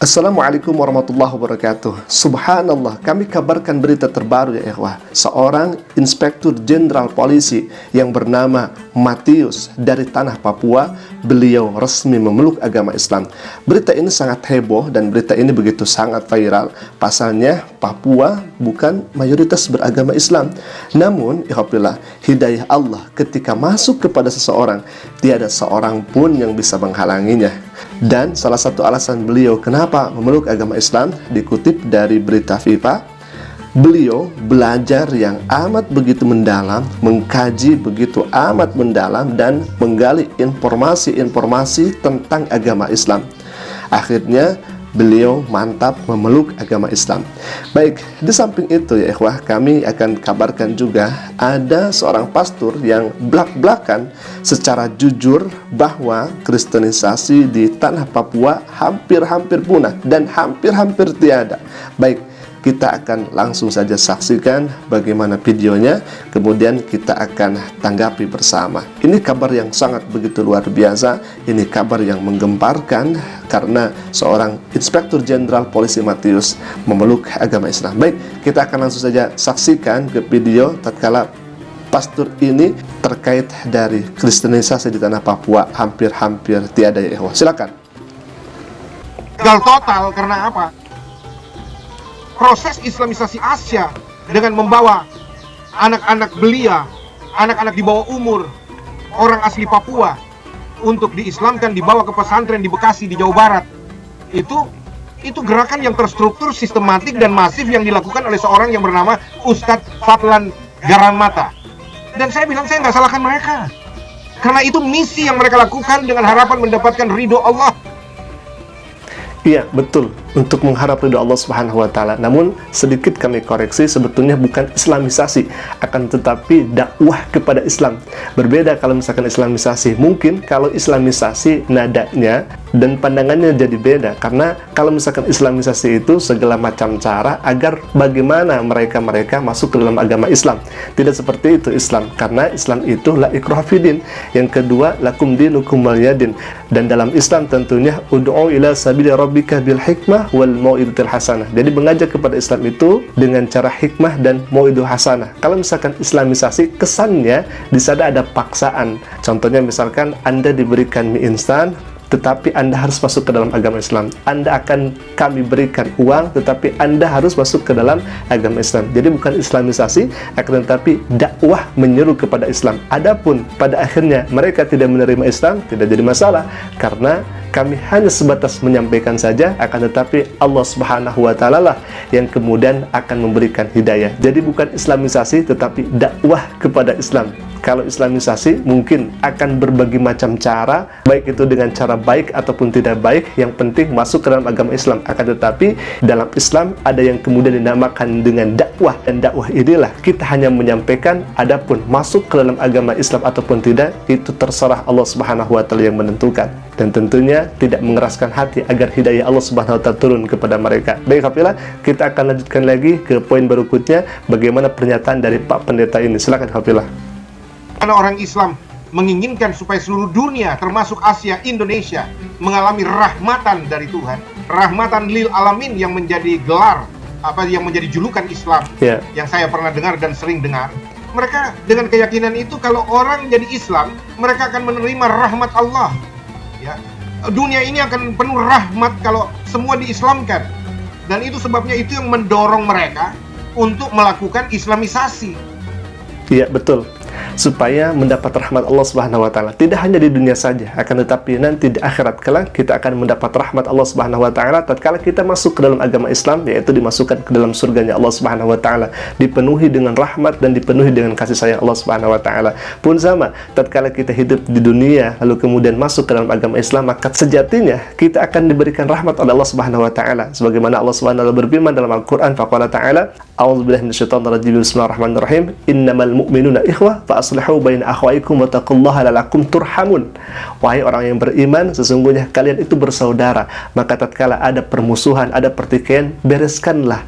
Assalamualaikum warahmatullahi wabarakatuh. Subhanallah, kami kabarkan berita terbaru ya ikhwah. Seorang inspektur jenderal polisi yang bernama Matius dari tanah Papua, beliau resmi memeluk agama Islam. Berita ini sangat heboh dan berita ini begitu sangat viral. Pasalnya Papua bukan mayoritas beragama Islam. Namun, alhamdulillah, hidayah Allah ketika masuk kepada seseorang, tiada seorang pun yang bisa menghalanginya. Dan salah satu alasan beliau kenapa memeluk agama Islam dikutip dari berita FIFA, beliau belajar yang amat begitu mendalam, mengkaji begitu amat mendalam dan menggali informasi-informasi tentang agama Islam. Akhirnya beliau mantap memeluk agama Islam. Baik, di samping itu ya ikhwah, kami akan kabarkan juga ada seorang pastor yang belak-belakan secara jujur bahwa kristenisasi di tanah Papua hampir-hampir punah dan hampir-hampir tiada. Baik, kita akan langsung saja saksikan bagaimana videonya, kemudian kita akan tanggapi bersama. Ini kabar yang sangat begitu luar biasa, ini kabar yang menggemparkan karena seorang inspektur jenderal polisi Matius memeluk agama Islam. Baik, kita akan langsung saja saksikan ke video tatkala pastor ini terkait dari kristenisasi di tanah Papua hampir-hampir tiada ya ikhwah. Silakan. Gagal total karena apa? Proses Islamisasi Asia dengan membawa anak-anak belia, anak-anak di bawah umur, orang asli Papua untuk diislamkan, dibawa ke pesantren di Bekasi, di Jawa Barat. Itu gerakan yang terstruktur, sistematik dan masif yang dilakukan oleh seorang yang bernama Ustadz Fadlan Garamata. Dan saya bilang saya nggak salahkan mereka, karena itu misi yang mereka lakukan dengan harapan mendapatkan ridho Allah. Iya, betul, untuk mengharap ridho Allah Subhanahu wa Ta'ala. Namun sedikit kami koreksi, sebetulnya bukan islamisasi, akan tetapi dakwah kepada Islam. Berbeda kalau misalkan islamisasi. Mungkin kalau islamisasi nadanya dan pandangannya jadi beda, karena kalau misalkan islamisasi itu segala macam cara agar bagaimana mereka masuk ke dalam agama Islam. Tidak seperti itu Islam, karena Islam itu la ikraha fid-din. Yang kedua, lakum dinukum waliyadin. Dan dalam Islam tentunya ud'u ila sabili rabbika bil hikmah wal mau'izatil hasanah. Jadi mengajak kepada Islam itu dengan cara hikmah dan mau'izah hasanah. Kalau misalkan islamisasi, kesannya di sana ada paksaan. Contohnya misalkan Anda diberikan mie instan, tetapi Anda harus masuk ke dalam agama Islam. Anda akan kami berikan uang, tetapi Anda harus masuk ke dalam agama Islam. Jadi bukan islamisasi, akan tetapi dakwah menyeru kepada Islam. Adapun pada akhirnya mereka tidak menerima Islam, tidak jadi masalah, karena kami hanya sebatas menyampaikan saja, akan tetapi Allah Subhanahu wa Ta'ala lah yang kemudian akan memberikan hidayah. Jadi bukan islamisasi, tetapi dakwah kepada Islam. Kalau islamisasi mungkin akan berbagai macam cara, baik itu dengan cara baik ataupun tidak baik, yang penting masuk ke dalam agama Islam. Akan tetapi dalam Islam ada yang kemudian dinamakan dengan dakwah, dan dakwah inilah kita hanya menyampaikan. Adapun masuk ke dalam agama Islam ataupun tidak, itu terserah Allah Subhanahu wa Ta'ala yang menentukan. Dan tentunya tidak mengeraskan hati agar hidayah Allah Subhanahu wa Ta'ala turun kepada mereka. Baik, Hafilah, kita akan lanjutkan lagi ke poin berikutnya, bagaimana pernyataan dari Pak Pendeta ini. Silakan Hafilah. Karena orang Islam menginginkan supaya seluruh dunia, termasuk Asia, Indonesia, mengalami rahmatan dari Tuhan. Rahmatan lil alamin yang menjadi gelar, yang menjadi julukan Islam, yang saya pernah dengar dan sering dengar. Mereka dengan keyakinan itu, kalau orang jadi Islam, mereka akan menerima rahmat Allah. Ya, dunia ini akan penuh rahmat kalau semua diislamkan. Dan itu sebabnya itu yang mendorong mereka untuk melakukan islamisasi. Iya, betul. Supaya mendapat rahmat Allah Subhanahu wa Ta'ala. Tidak hanya di dunia saja, akan tetapi nanti di akhirat kelak kita akan mendapat rahmat Allah Subhanahu wa Ta'ala tatkala kita masuk ke dalam agama Islam, yaitu dimasukkan ke dalam surganya Allah Subhanahu wa Ta'ala, dipenuhi dengan rahmat dan dipenuhi dengan kasih sayang Allah Subhanahu wa Ta'ala. Pun sama, tatkala kita hidup di dunia lalu kemudian masuk ke dalam agama Islam, maka sejatinya kita akan diberikan rahmat oleh Allah Subhanahu wa Ta'ala. Sebagaimana Allah Subhanahu wa Ta'ala berfirman dalam Al-Qur'an, faqala ta'ala, a'udzubillahi minasyaitonir rajim, bismillahirrahmanirrahim, innamal mu'minuna ikhwah aslihu baina akhwaikum wa taqullaha la'allakum turhamun. Wahai orang yang beriman, sesungguhnya kalian itu bersaudara, maka tatkala ada permusuhan, ada pertikaian, bereskanlah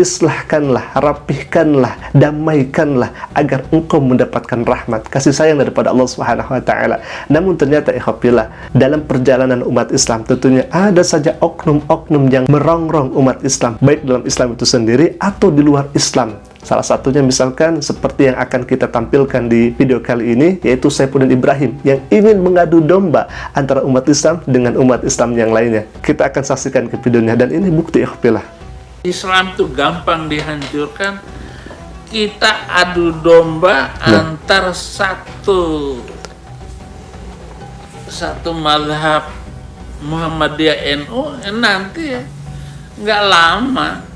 islahkanlah, rapihkanlah, damaikanlah agar engkau mendapatkan rahmat, kasih sayang daripada Allah Subhanahu wa taala. Namun ternyata ikhwafillah, dalam perjalanan umat Islam tentunya ada saja oknum-oknum yang merongrong umat Islam, baik dalam Islam itu sendiri atau di luar Islam. Salah satunya misalkan seperti yang akan kita tampilkan di video kali ini, yaitu Saifuddin Ibrahim yang ingin mengadu domba antara umat Islam dengan umat Islam yang lainnya. Kita akan saksikan ke videonya, dan ini bukti ikhwafillah. Islam tuh gampang dihancurkan. Kita adu domba antar satu mazhab Muhammadiyah NU, nanti ya nggak lama.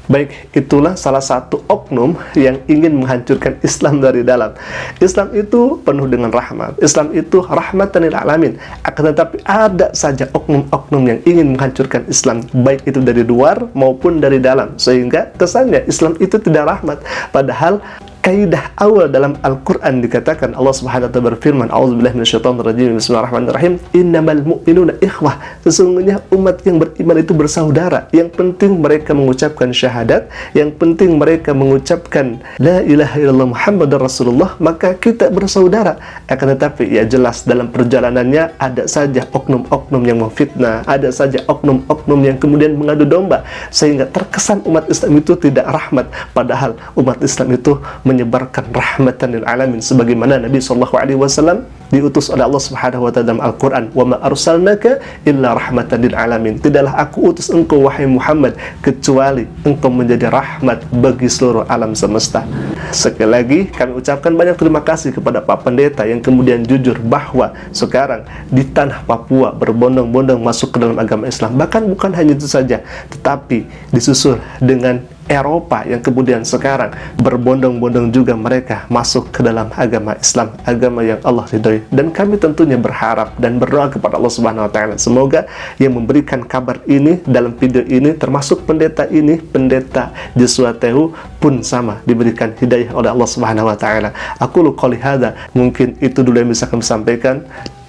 Baik, itulah salah satu oknum yang ingin menghancurkan Islam dari dalam. Islam itu penuh dengan rahmat. Islam itu rahmatan lil alamin. Akan tetapi ada saja oknum-oknum yang ingin menghancurkan Islam, baik itu dari luar maupun dari dalam. Sehingga kesannya Islam itu tidak rahmat. Padahal kaidah awal dalam Al-Quran dikatakan, Allah Subhanahu wa ta'ala berfirman, A'udzubillahi minasyaitonirrajim, Bismillahirrahmanirrahim, innamal mu'minuna ikhwah. Sesungguhnya umat yang beriman itu bersaudara. Yang penting mereka mengucapkan syahadat, yang penting mereka mengucapkan la ilaha illallah Muhammadar Rasulullah, maka kita bersaudara. Akan tetapi ya jelas dalam perjalanannya ada saja oknum-oknum yang memfitnah, ada saja oknum-oknum yang kemudian mengadu domba, sehingga terkesan umat Islam itu tidak rahmat, padahal umat Islam itu menyebarkan rahmatan lil alamin, sebagaimana Nabi SAW diutus oleh Allah Subhanahu wa taala dalam Al-Qur'an, "Wa ma arsalnaka illa rahmatan lil alamin." Tidaklah aku utus engkau wahai Muhammad kecuali engkau menjadi rahmat bagi seluruh alam semesta. Sekali lagi kami ucapkan banyak terima kasih kepada Pak Pendeta yang kemudian jujur bahwa sekarang di tanah Papua berbondong-bondong masuk ke dalam agama Islam. Bahkan bukan hanya itu saja, tetapi disusul dengan Eropa yang kemudian sekarang berbondong-bondong juga mereka masuk ke dalam agama Islam, agama yang Allah ridhoi. Dan kami tentunya berharap dan berdoa kepada Allah Subhanahu wa taala, semoga yang memberikan kabar ini dalam video ini, termasuk pendeta ini, pendeta Joshua Tehu pun sama diberikan hidayah oleh Allah Subhanahu wa taala. Aku qouli hadza, mungkin itu dulu yang bisa kami sampaikan.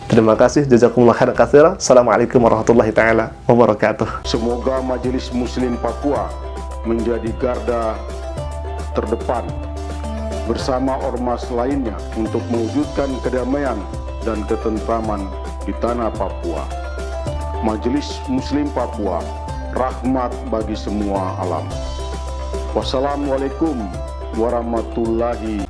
Terima kasih, jazakumullah khairan katsiran. Assalamualaikum warahmatullahi taala wabarakatuh. Semoga Majelis Muslim Papua menjadi garda terdepan bersama ormas lainnya untuk mewujudkan kedamaian dan ketentraman di tanah Papua. Majelis Muslim Papua, rahmat bagi semua alam. Wassalamualaikum warahmatullahi